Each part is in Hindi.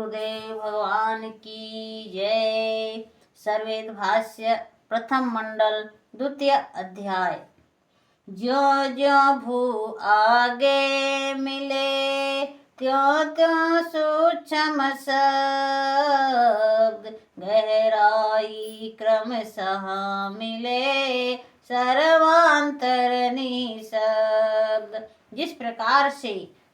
गुरुदेव भगवान की जय। सर्वेद भाष्य प्रथम मंडल द्वितीय अध्याय। ज्यो ज्यो भू आगे मिले त्यों त्यों सूक्ष्म शब्द, गहराई क्रमशः मिले सर्वांतर निशब्द। जिस प्रकार से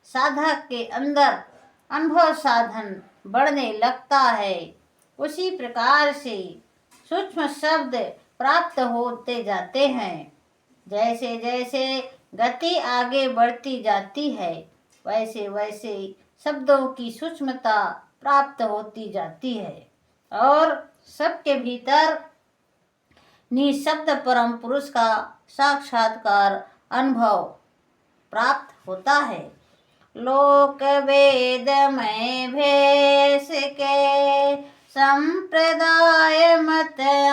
साधक के अंदर अनुभव साधन बढ़ने लगता है, उसी प्रकार से सूक्ष्म शब्द प्राप्त होते जाते हैं। जैसे जैसे गति आगे बढ़ती जाती है, वैसे वैसे शब्दों की सूक्ष्मता प्राप्त होती जाती है और सबके भीतर निशब्द परम पुरुष का साक्षात्कार अनुभव प्राप्त होता है। लोक वेद में भेष के संप्रदाय मतयान,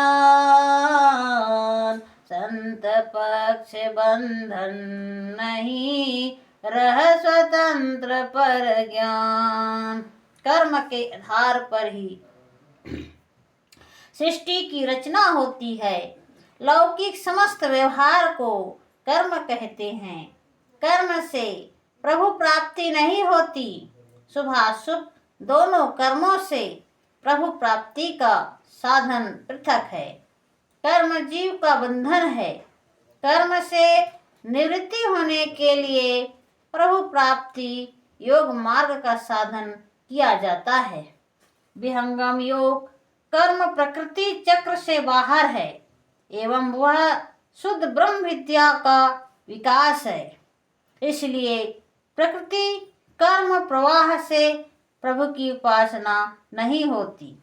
संत पक्ष बंधन नहीं रह स्वतंत्र पर ज्ञान। कर्म के आधार पर ही सृष्टि की रचना होती है। लौकिक समस्त व्यवहार को कर्म कहते हैं। कर्म से प्रभु प्राप्ति नहीं होती। शुभाशुभ दोनों कर्मों से प्रभु प्राप्ति का साधन पृथक है। कर्म जीव का बंधन है। कर्म से निवृत्ति होने के लिए प्रभु प्राप्ति योग मार्ग का साधन किया जाता है। विहंगम योग कर्म प्रकृति चक्र से बाहर है एवं वह शुद्ध ब्रह्म विद्या का विकास है। इसलिए प्रकृति कर्म प्रवाह से प्रभु की उपासना नहीं होती।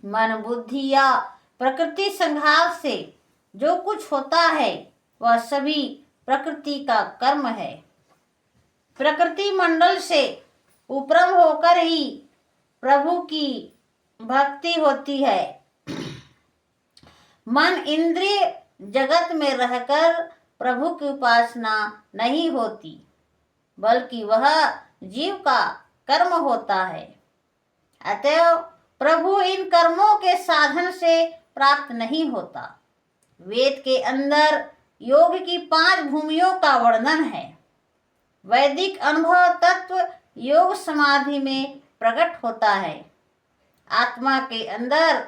मन बुद्धि या प्रकृति संघात से जो कुछ होता है वह सभी प्रकृति का कर्म है। प्रकृति मंडल से उपरम होकर ही प्रभु की भक्ति होती है। मन इंद्रिय जगत में रहकर प्रभु की उपासना नहीं होती, बल्कि वह जीव का कर्म होता है। अतएव प्रभु इन कर्मों के साधन से प्राप्त नहीं होता। वेद के अंदर योग की 5 भूमियों का वर्णन है। वैदिक अनुभव तत्व योग समाधि में प्रकट होता है। आत्मा के अंदर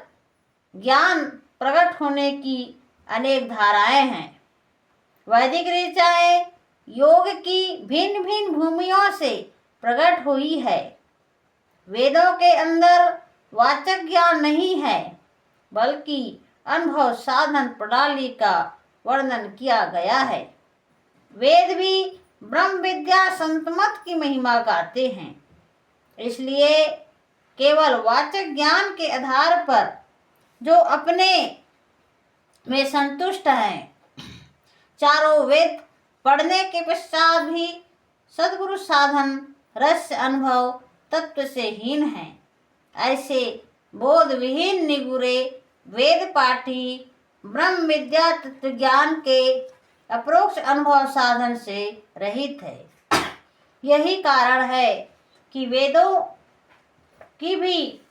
ज्ञान प्रकट होने की अनेक धाराएं हैं। वैदिक ऋचाएं योग की भिन्न भिन्न भूमियों से प्रकट हुई है। वेदों के अंदर वाचक ज्ञान नहीं है, बल्कि अनुभव साधन प्रणाली का वर्णन किया गया है। वेद भी ब्रह्म विद्या संतमत की महिमा गाते हैं। इसलिए केवल वाचक ज्ञान के आधार पर जो अपने में संतुष्ट हैं, चारों वेद पढ़ने के पश्चात भी सद्गुरु साधन रहस्य अनुभव तत्व से हीन हैं। ऐसे बोध विहीन निगुरे वेद पाठी ब्रह्म विद्या तत्व ज्ञान के अप्रोक्ष अनुभव साधन से रहित है। यही कारण है कि वेदों की भी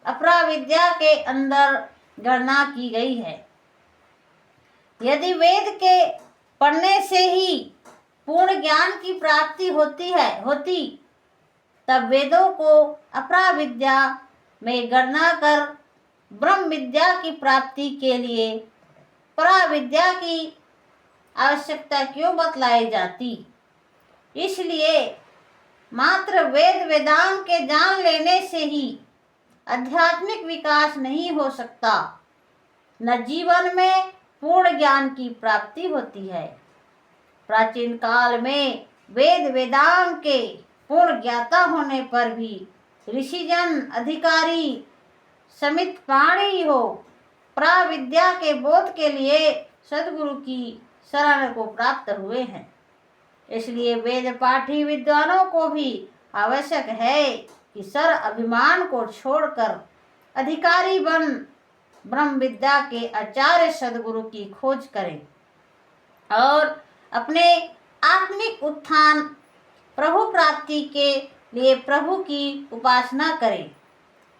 अपरा विद्या के अंदर गणना की गई है। यदि वेद के पढ़ने से ही पूर्ण ज्ञान की प्राप्ति होती तब वेदों को अपरा विद्या में गणना कर ब्रह्म विद्या की प्राप्ति के लिए परा विद्या की आवश्यकता क्यों बतलाई जाती। इसलिए मात्र वेद वेदांग के जान लेने से ही आध्यात्मिक विकास नहीं हो सकता, न जीवन में पूर्ण ज्ञान की प्राप्ति होती है। प्राचीन काल में वेद वेदांग के पूर्ण ज्ञाता होने पर भी ऋषिजन अधिकारी समित प्राणी हो प्राविद्या के बोध के लिए सद्गुरु की शरण को प्राप्त हुए हैं। इसलिए वेद पाठी विद्वानों को भी आवश्यक है कि सर अभिमान को छोड़कर अधिकारी बन ब्रह्म विद्या के आचार्य सद्गुरु की खोज करें और अपने आत्मिक उत्थान प्रभु प्राप्ति के लिए प्रभु की उपासना करें।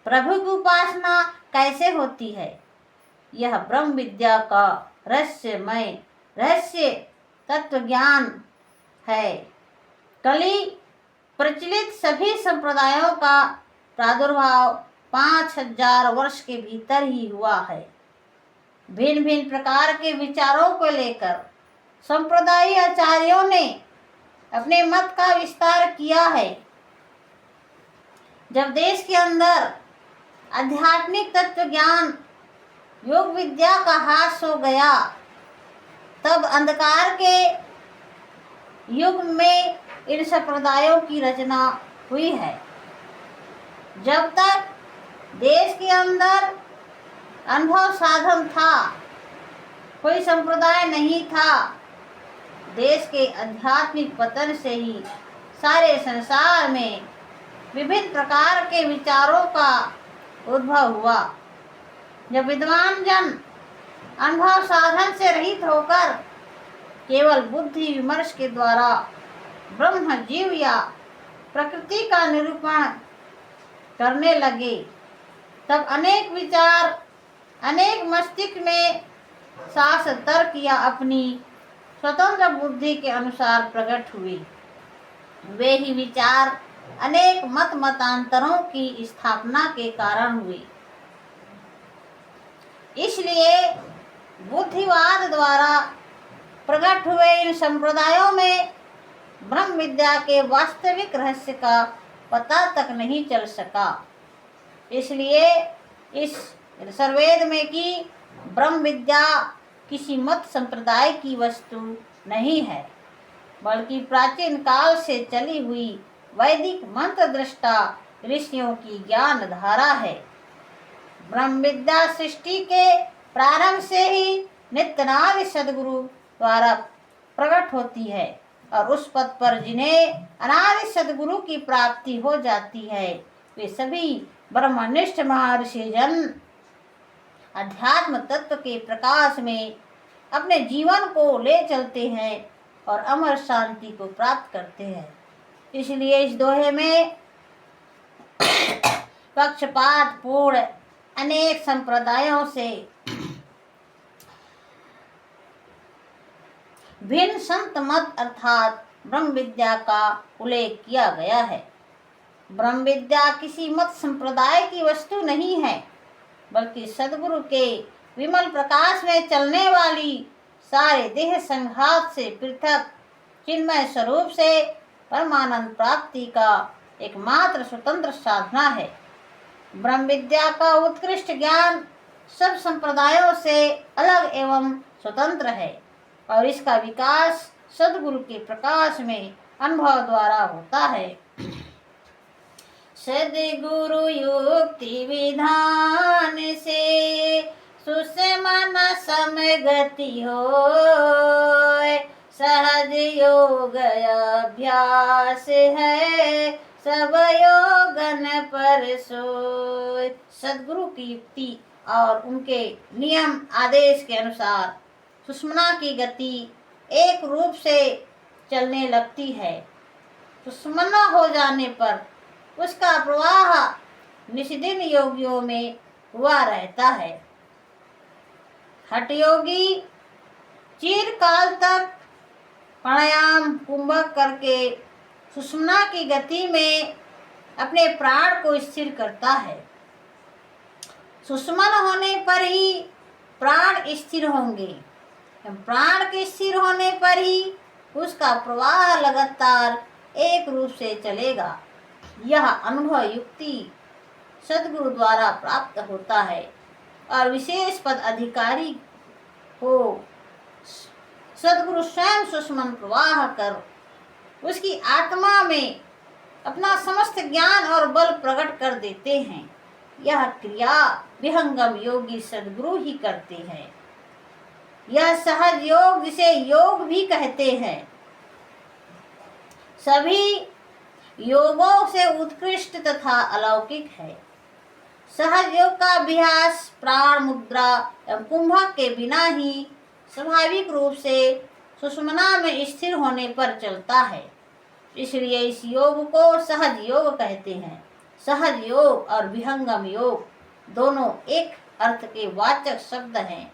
प्रभु की उपासना कैसे होती है? यह ब्रह्म विद्या का रहस्य तत्व ज्ञान है। कली प्रचलित सभी संप्रदायों का प्रादुर्भाव 5000 वर्ष के भीतर ही हुआ है। भिन्न भिन्न प्रकार के विचारों को लेकर संप्रदायी आचार्यों ने अपने मत का विस्तार किया है। जब देश के अंदर आध्यात्मिक तत्व ज्ञान योग विद्या का हास हो गया, तब अंधकार के युग में इन संप्रदायों की रचना हुई है। जब तक देश के अंदर अनुभव साधन था, कोई संप्रदाय नहीं था, देश के आध्यात्मिक पतन से ही सारे संसार में विभिन्न प्रकार के विचारों का उद्भव हुआ। जब विद्वान जन अनुभव साधन से रहित होकर केवल बुद्धि विमर्श के द्वारा ब्रह्म, जीव या प्रकृति का निरूपण करने लगे, तब अनेक विचार अनेक मस्तिष्क में शास्त्र तर्क या अपनी स्वतंत्र बुद्धि के अनुसार प्रकट हुए। वे ही विचार अनेक मतांतरों की स्थापना के कारण हुए। इसलिए बुद्धिवाद द्वारा प्रकट हुए इन संप्रदायों में ब्रह्म विद्या के वास्तविक रहस्य का पता तक नहीं चल सका। इसलिए इस सर्वेद में कि ब्रह्म विद्या किसी मत संप्रदाय की वस्तु नहीं है, बल्कि प्राचीन काल से चली हुई वैदिक मंत्र दृष्टा ऋषियों की ज्ञान धारा है। ब्रह्म विद्या सृष्टि के प्रारंभ से ही नित्यनाद सदगुरु द्वारा प्रकट होती है, और उस पद पर जिन्हें अनादि सदगुरु की प्राप्ति हो जाती है, वे सभी ब्रह्मनिष्ठ महर्षि जन अध्यात्म तत्व के प्रकाश में अपने जीवन को ले चलते हैं और अमर शांति को प्राप्त करते हैं। इसलिए इस दोहे में पक्षपात पूर्ण अनेक संप्रदायों से भिन्न संत मत अर्थात ब्रह्म विद्या का उल्लेख किया गया है। ब्रह्म विद्या किसी मत संप्रदाय की वस्तु नहीं है, बल्कि सद्गुरु के विमल प्रकाश में चलने वाली सारे देह संघात से पृथक चिन्मय स्वरूप से परमानंद प्राप्ति का एकमात्र स्वतंत्र साधना है। ब्रह्म विद्या का उत्कृष्ट ज्ञान सब संप्रदायों से अलग एवं स्वतंत्र है, और इसका विकास सद्गुरु के प्रकाश में अनुभव द्वारा होता है। सद्गुरु युक्ति विधान से सुषमन समगति होय, सहज योग अभ्यास है सब योगन पर सोय। सद्गुरु की युक्ति और उनके नियम आदेश के अनुसार सुषमना की गति एक रूप से चलने लगती है। सुषमना हो जाने पर उसका प्रवाह निष्दिन योगियों में हुआ रहता है। हठ योगी चिरकाल तक प्राणायाम कुंभक करके सुषमना की गति में अपने प्राण को स्थिर करता है। सुषमन होने पर ही प्राण स्थिर होंगे। प्राण के स्थिर होने पर ही उसका प्रवाह लगातार एक रूप से चलेगा। यह अनुभव युक्ति सद्गुरु द्वारा प्राप्त होता है, और विशेष पद अधिकारी को सद्गुरु स्वयं सुषमन प्रवाह कर उसकी आत्मा में अपना समस्त ज्ञान और बल प्रकट कर देते हैं। यह क्रिया विहंगम योगी सद्गुरु ही करते हैं। यह सहज योग, जिसे योग भी कहते हैं, सभी योगों से उत्कृष्ट तथा अलौकिक है। सहज योग का अभ्यास प्राण मुद्रा एवं कुंभक के बिना ही स्वाभाविक रूप से सुषुम्ना में स्थिर होने पर चलता है। इसलिए इस योग को सहज योग कहते हैं। सहज योग और विहंगम योग दोनों एक अर्थ के वाचक शब्द हैं।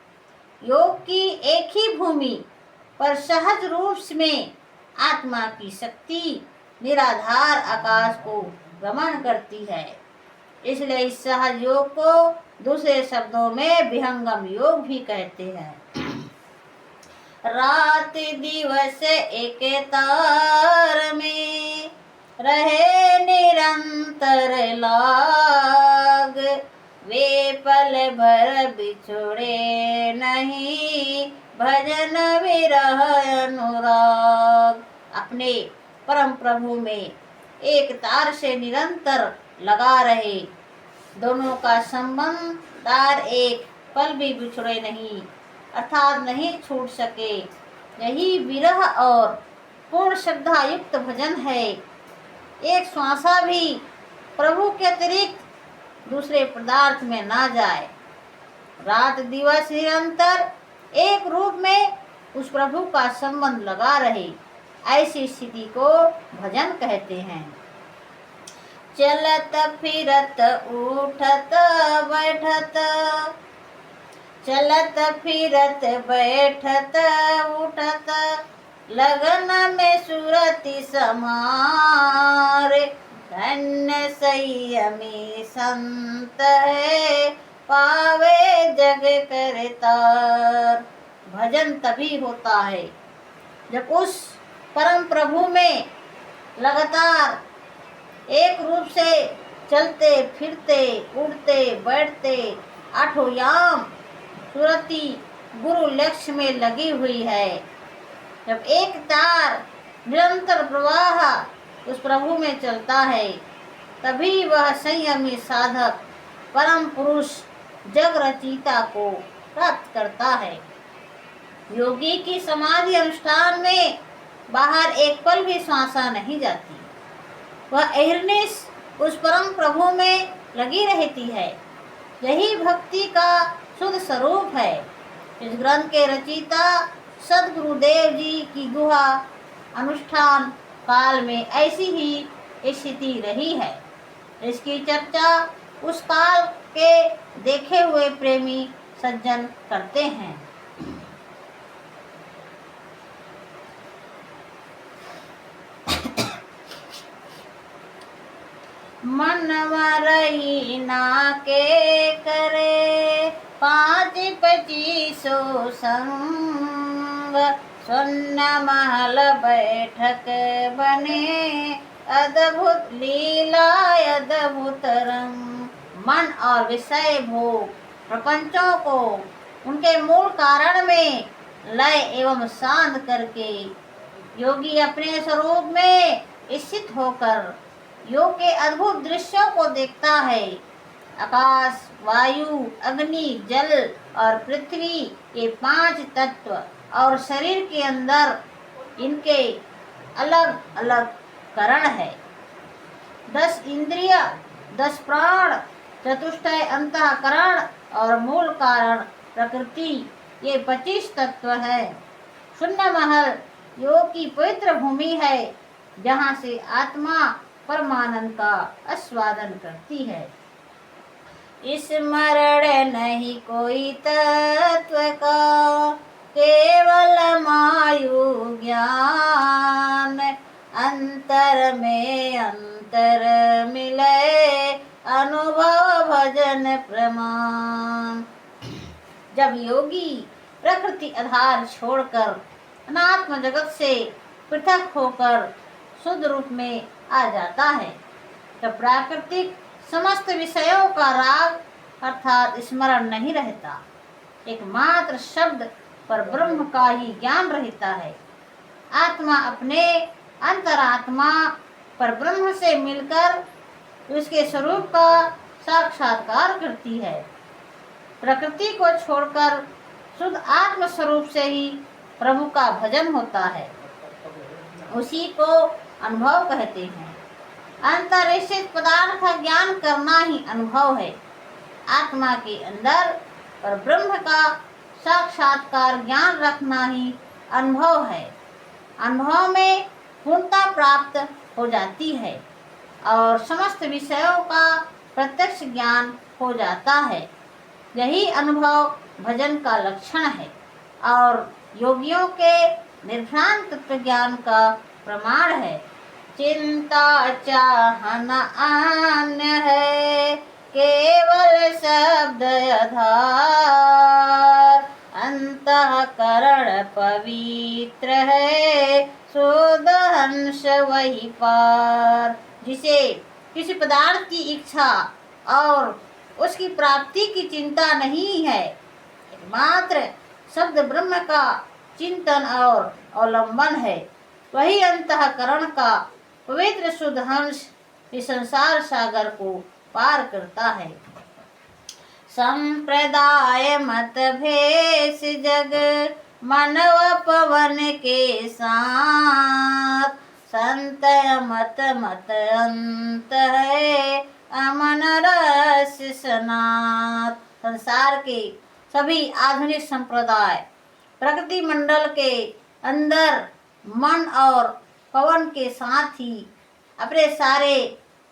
योग की एक ही भूमि पर सहज रूप में आत्मा की शक्ति निराधार आकाश को गमन करती है। इसलिए इस सहज योग को दूसरे शब्दों में विहंगम योग भी कहते हैं। रात दिवस एक तार में रहे निरंतर लाग, वे पल भर बिछुड़े नहीं भजन विरह अनुराग। अपने परम प्रभु में एक तार से निरंतर लगा रहे, दोनों का संबंध तार एक पल भी बिछुड़े नहीं अर्थात नहीं छूट सके। यही विरह और पूर्ण श्रद्धा युक्त भजन है। एक श्वासा भी प्रभु के अतिरिक्त दूसरे पदार्थ में ना जाए। रात दिवस निरंतर एक रूप में उस प्रभु का संबंध लगा रहे, ऐसी स्थिति को भजन कहते हैं। चलत फिरत उठत बैठत, चलत फिरत बैठत उठत, लगन में सुरति समार, धन्य संयमी संत है पावे जग करतार। भजन तभी होता है जब उस परम प्रभु में लगातार एक रूप से चलते फिरते उड़ते बैठते आठों याम सुरति गुरु लक्ष्य में लगी हुई है। जब एक तार निरंतर प्रवाह उस प्रभु में चलता है, तभी वह संयमी साधक परम पुरुष जग रचयिता को प्राप्त करता है। योगी की समाधि अनुष्ठान में बाहर एक पल भी श्वासा नहीं जाती। वह अहिर्निश उस परम प्रभु में लगी रहती है। यही भक्ति का शुद्ध स्वरूप है। इस ग्रंथ के रचयिता सदगुरुदेव जी की गुहा अनुष्ठान काल में ऐसी ही स्थिति रही है। इसकी चर्चा उस काल के देखे हुए प्रेमी सज्जन करते हैं। मनवा रही ना के करे 5-25 संग, सुन्न महल बैठक बने अद्भुत लीला अद्भुत रंग। मन और विषय भोग प्रपंचों को उनके मूल कारण में लय एवं शांत करके योगी अपने स्वरूप में स्थित होकर योग के अद्भुत दृश्यों को देखता है। आकाश, वायु, अग्नि, जल और पृथ्वी ये 5 तत्व और शरीर के अंदर इनके अलग अलग करण है। 10 इंद्रिय, 10 प्राण, चतुष्टय अंतःकरण और मूल कारण प्रकृति ये 25 तत्व है। शून्य महल योग की पवित्र भूमि है, जहाँ से आत्मा परमानंद का आस्वादन करती है। स्मरण नहीं कोई तत्व का, केवल मायु ज्ञान, अंतर में अंतर मिले अनुभव भजन प्रमाण। जब योगी प्रकृति आधार छोड़कर अनात्म जगत से पृथक होकर शुद्ध रूप में आ जाता है, तो प्राकृतिक समस्त विषयों का राग अर्थात स्मरण नहीं रहता। एकमात्र शब्द पर ब्रह्म का ही ज्ञान रहता है। आत्मा अपने अंतरात्मा पर ब्रह्म से मिलकर उसके स्वरूप का साक्षात्कार करती है। प्रकृति को छोड़कर शुद्ध आत्म स्वरूप से ही प्रभु का भजन होता है। उसी को अनुभव कहते हैं। अंतरस्थित पदार्थ का ज्ञान करना ही अनुभव है। आत्मा के अंदर पर ब्रह्म का साक्षात्कार ज्ञान रखना ही अनुभव है। अनुभव में पूर्णता प्राप्त हो जाती है और समस्त विषयों का प्रत्यक्ष ज्ञान हो जाता है। यही अनुभव भजन का लक्षण है और योगियों के निर्भ्रांत तत्व ज्ञान का प्रमाण है। चिंता चाहन अन्य है, केवल शब्द आधार। अंतःकरण पवित्र है, शुद्ध हंस वही पार। जिसे किसी पदार्थ की इच्छा और उसकी प्राप्ति की चिंता नहीं है, मात्र शब्द ब्रह्म का चिंतन और अवलंबन है, वही अंतःकरण का पवित्र शुद्ध हंस इस संसार सागर को पार करता है। संप्रदाय मत भेष जग मानव पवन के साथ। संत मत मत अंत है, अमन रस सनात। संसार के सभी आधुनिक संप्रदाय प्रकृति मंडल के अंदर मन और पवन के साथ ही अपने सारे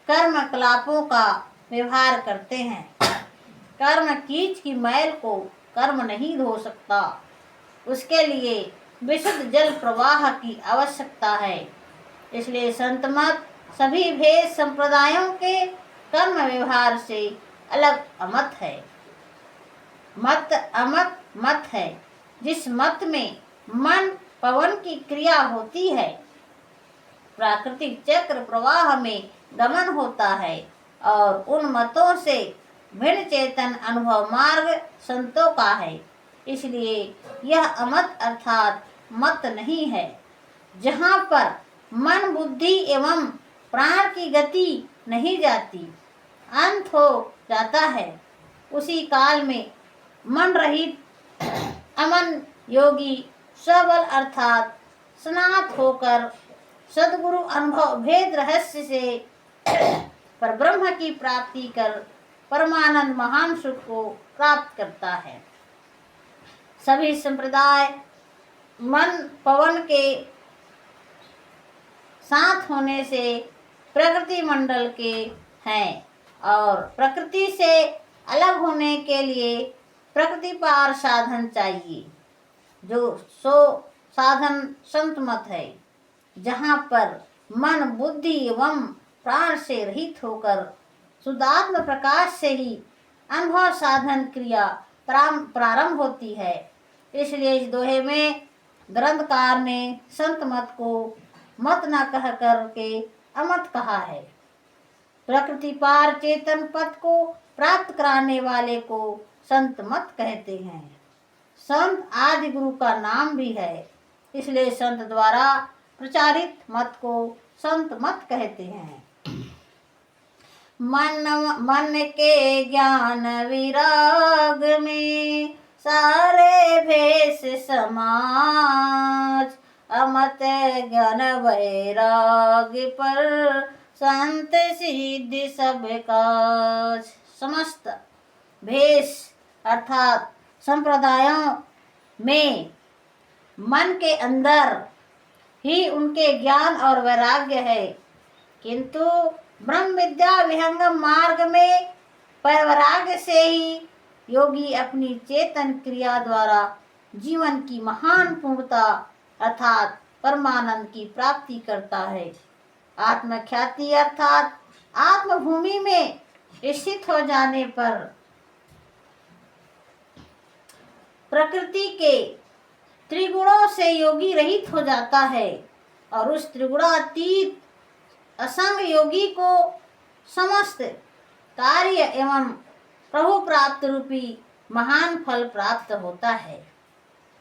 कर्म कलापों का व्यवहार करते हैं। कर्म कीच की मैल को कर्म नहीं धो सकता, उसके लिए विशुद्ध जल प्रवाह की आवश्यकता है। इसलिए संत मत सभी भेद संप्रदायों के कर्म व्यवहार से अलग अमत है। मत अमत मत है, जिस मत में मन पवन की क्रिया होती है, प्राकृतिक चक्र प्रवाह में गमन होता है और उन मतों से भिन्न चेतन अनुभव मार्ग संतों का है। इसलिए यह अमत अर्थात मत नहीं है। जहाँ पर मन बुद्धि एवं प्राण की गति नहीं जाती, अंत हो जाता है, उसी काल में मन रहित अमन योगी सबल अर्थात स्नात होकर सद्गुरु अनुभव भेद रहस्य से पर ब्रह्म की प्राप्ति कर परमानंद महान सुख को प्राप्त करता है। सभी संप्रदाय मन पवन के साथ होने से प्रकृति मंडल के हैं और प्रकृति से अलग होने के लिए प्रकृति पार साधन चाहिए, जो सो साधन संत मत है। जहाँ पर मन बुद्धि एवं प्राण से रहित होकर शुद्धात्म प्रकाश से ही अनुभव साधन क्रिया प्रारंभ होती है। इसलिए इस दोहे में ग्रंथकार ने संत मत को मत न कह कर के अमत कहा है। प्रकृति पार चेतन पद को प्राप्त कराने वाले को संत मत कहते हैं। संत आदि गुरु का नाम भी है, इसलिए संत द्वारा प्रचारित मत को संत मत कहते हैं। मन के ज्ञान विराग में सारे भेष समाज। अमत ज्ञान वैराग पर संत सिद्धि सब काज। समस्त भेष अर्थात संप्रदायों में मन के अंदर ही उनके ज्ञान और वैराग्य है, किंतु ब्रह्म विद्या विहंगम मार्ग में वैराग्य से ही योगी अपनी चेतन क्रिया द्वारा जीवन की महान पूर्णता अर्थात परमानंद की प्राप्ति करता है। आत्मख्याति अर्थात आत्मभूमि में स्थित हो जाने पर प्रकृति के त्रिगुणों से योगी रहित हो जाता है और उस त्रिगुणातीत असंग योगी को समस्त कार्य एवं प्रभु प्राप्त रूपी महान फल प्राप्त होता है।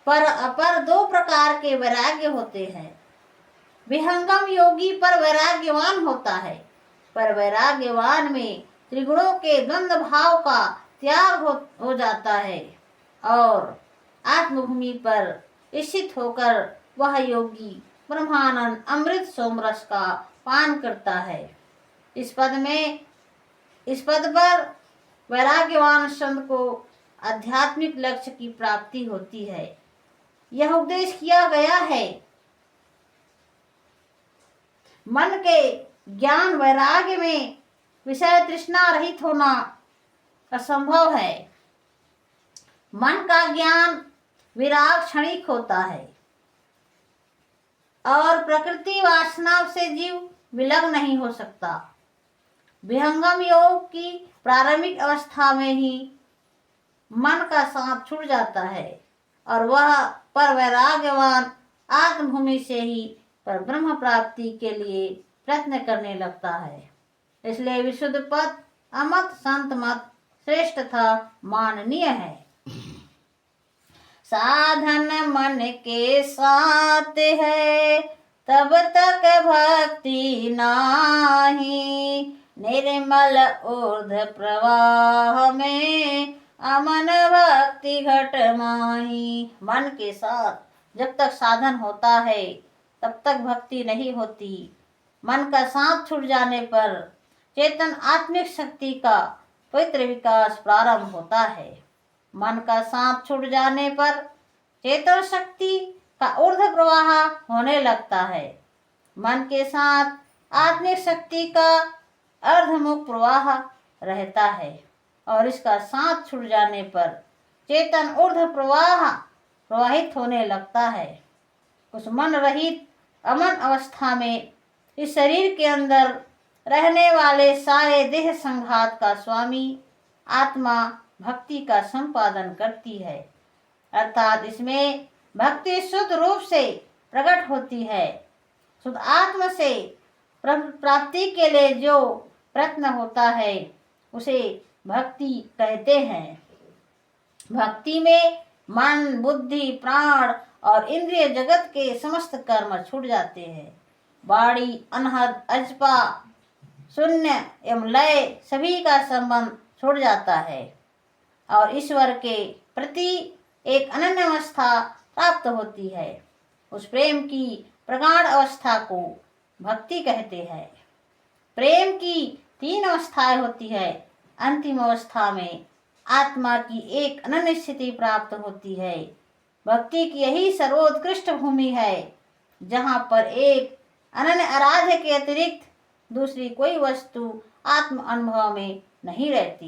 पर अपर दो प्रकार के वैराग्य होते हैं। विहंगम योगी पर वैराग्यवान होता है, पर वैराग्यवान में त्रिगुणों के द्वंद्व भाव का त्याग हो जाता है और आत्मभूमि पर स्थित होकर वह योगी ब्रह्मानंद अमृत सोमरस का पान करता है। इस पद पर वैराग्यवान संत को आध्यात्मिक लक्ष्य की प्राप्ति होती है। यह उपदेश किया गया है मन के ज्ञान वैराग्य में विषय तृष्णा रहित होना असंभव है। मन का ज्ञान विराग क्षणिक होता है और प्रकृति वासना से जीव विलग नहीं हो सकता। विहंगम योग की प्रारंभिक अवस्था में ही मन का साथ छूट जाता है और वह पर वैराग्यवान आत्मभूमि से ही पर ब्रह्म प्राप्ति के लिए प्रयत्न करने लगता है। इसलिए विशुद्ध पद अमत संत मत श्रेष्ठ था माननीय है। साधन मन के साथ है तब तक भक्ति नाही, निर्मल ऊर्ध्व प्रवाह में अमन भक्ति घट माही। मन के साथ जब तक साधन होता है तब तक भक्ति नहीं होती। मन का साथ छूट जाने पर चेतन आत्मिक शक्ति का पवित्र विकास प्रारंभ होता है। मन का साथ छूट जाने पर चेतन शक्ति का ऊर्ध्व प्रवाह होने लगता है। मन के साथ आत्मिक शक्ति का अर्धमुख प्रवाह रहता है और इसका साथ छूट जाने पर चेतन ऊर्ध्व प्रवाह प्रवाहित होने लगता है। उस मन रहित अमन अवस्था में इस शरीर के अंदर रहने वाले सारे देह संघात का स्वामी आत्मा भक्ति का संपादन करती है, अर्थात इसमें भक्ति शुद्ध रूप से प्रकट होती है। शुद्ध आत्मा से प्राप्ति के लिए जो प्रयत्न होता है उसे भक्ति कहते हैं। भक्ति में मन बुद्धि प्राण और इंद्रिय जगत के समस्त कर्म छूट जाते हैं। वाणी अनहद अजपा शून्य एवं लय सभी का संबंध छूट जाता है और ईश्वर के प्रति एक अनन्य अवस्था प्राप्त होती है। उस प्रेम की प्रगाढ़ अवस्था को भक्ति कहते हैं। प्रेम की 3 अवस्थाएं होती है। अंतिम अवस्था में आत्मा की एक अनन्य स्थिति प्राप्त होती है। भक्ति की यही सर्वोत्कृष्ट भूमि है जहाँ पर एक अनन्य आराध्य के अतिरिक्त दूसरी कोई वस्तु आत्म अनुभव में नहीं रहती।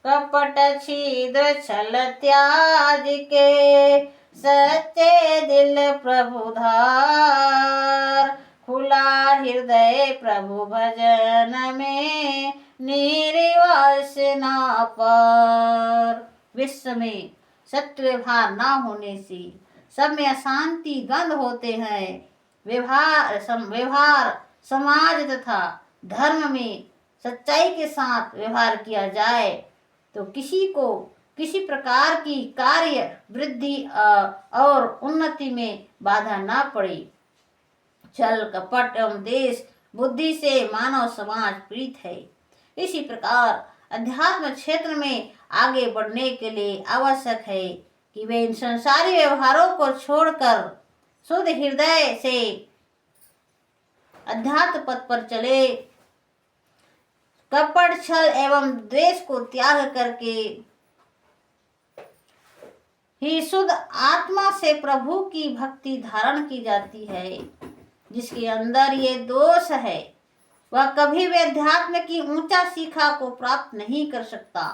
कपट छिद्र छल त्याज के सच्चे दिल प्रभु धार, खुला हृदय प्रभु भजन में निर्वास ना पर। विश्व में सत्य व्यवहार ना होने से सब में अशांति द्वंद्व होते हैं। व्यवहार समाज तथा धर्म में सच्चाई के साथ व्यवहार किया जाए तो किसी को किसी प्रकार की कार्य वृद्धि और उन्नति में बाधा ना पड़े। छल कपट एवं देश बुद्धि से मानव समाज पीड़ित है। इसी प्रकार अध्यात्म क्षेत्र में आगे बढ़ने के लिए आवश्यक है कि वे इन संसारी व्यवहारों को छोड़कर शुद्ध हृदय से अध्यात्म पथ पर चले। कपट छल एवं द्वेष को त्याग करके ही शुद्ध आत्मा से प्रभु की भक्ति धारण की जाती है। जिसके अंदर ये दोष है वह कभी भी अध्यात्म की ऊंचा शिखा को प्राप्त नहीं कर सकता।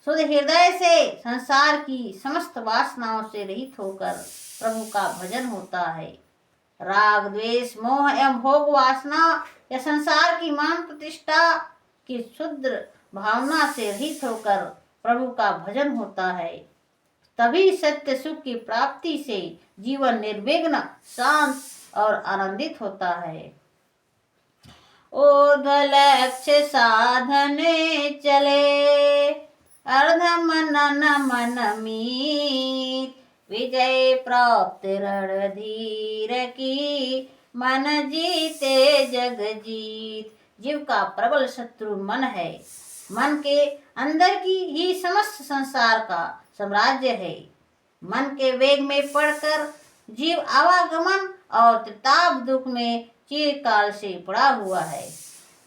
शुद्ध हृदय से संसार की समस्त वासनाओं से रहित होकर प्रभु का भजन होता है। राग द्वेष मोह एवं भोग वासना या संसार की मान प्रतिष्ठा की शुद्ध भावना से रहित होकर प्रभु का भजन होता है। तभी सत्य सुख की प्राप्ति से जीवन निर्विघ्न शांत और आनंदित होता है। ऊर्ध्व लक्ष्य साधने चले अर्ध मनन मन मीत, विजय प्राप्त रणधीर की मन जीते जग जीत। जीव का प्रबल शत्रु मन है। मन के अंदर की ही समस्त संसार का साम्राज्य है। मन के वेग में पड़कर जीव आवागमन और त्रिताप दुख में चिरकाल से पड़ा हुआ है।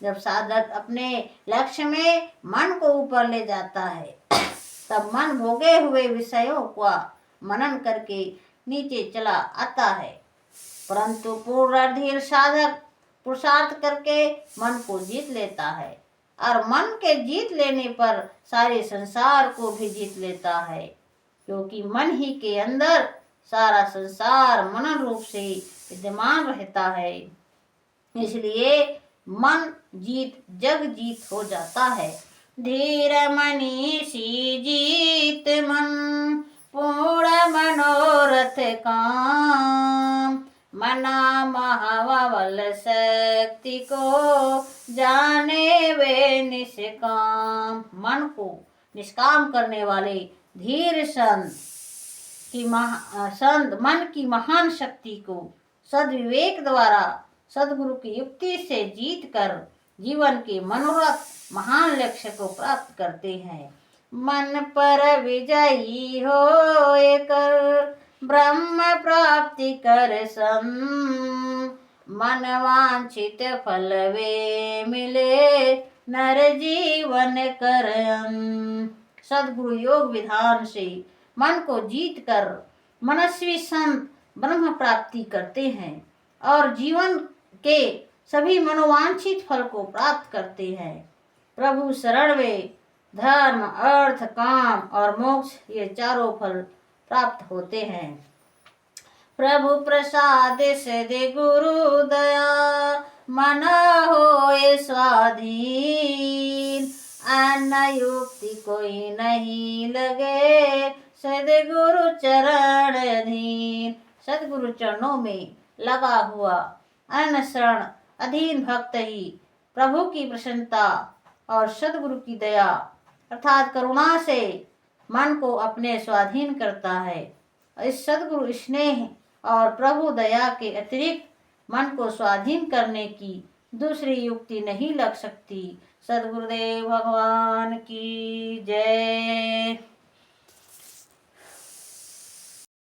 जब साधक अपने लक्ष्य में मन को ऊपर ले जाता है तब मन भोगे हुए विषयों का मनन करके नीचे चला आता है। परंतु पूर्ण धीर साधक पुरुषार्थ करके मन को जीत लेता है और मन के जीत लेने पर सारे संसार को भी जीत लेता है, क्योंकि मन ही के अंदर सारा संसार मनन रूप से विद्यमान रहता है। इसलिए मन जीत जग जीत हो जाता है। धीर मनीषी जीत मन, पूर्ण मनोरथ काम, मना महाबल शक्ति को जाने वे निष्काम। मन को निष्काम करने वाले धीर संत मन की महान शक्ति को सद्विवेक द्वारा सद्गुरु की युक्ति से जीत कर जीवन के मनोरथ महान लक्ष्य को प्राप्त करते हैं। मन पर विजयी होए कर ब्रह्म प्राप्ति कर सम, मन वांछित फल वे मिले नर जीवन कर अम। सद्गुरु योग विधान से मन को जीत कर मनस्वी संत ब्रह्म प्राप्ति करते हैं और जीवन के सभी मनोवांछित फल को प्राप्त करते हैं। प्रभु शरण वे धर्म अर्थ काम और मोक्ष ये चारों फल प्राप्त होते हैं। प्रभु प्रसाद से दे गुरु दया, मन होए स्वाधीन, अन्य युक्ति कोई नहीं लगे सदगुरु चरण अधीन। सदगुरु चरणों में लगा हुआ अन्न शरण अधीन भक्त ही प्रभु की प्रसन्नता और सदगुरु की दया अर्थात करुणा से मन को अपने स्वाधीन करता है। इस सदगुरु स्नेह और प्रभु दया के अतिरिक्त मन को स्वाधीन करने की दूसरी युक्ति नहीं लग सकती। सद्गुरुदेव भगवान की जय।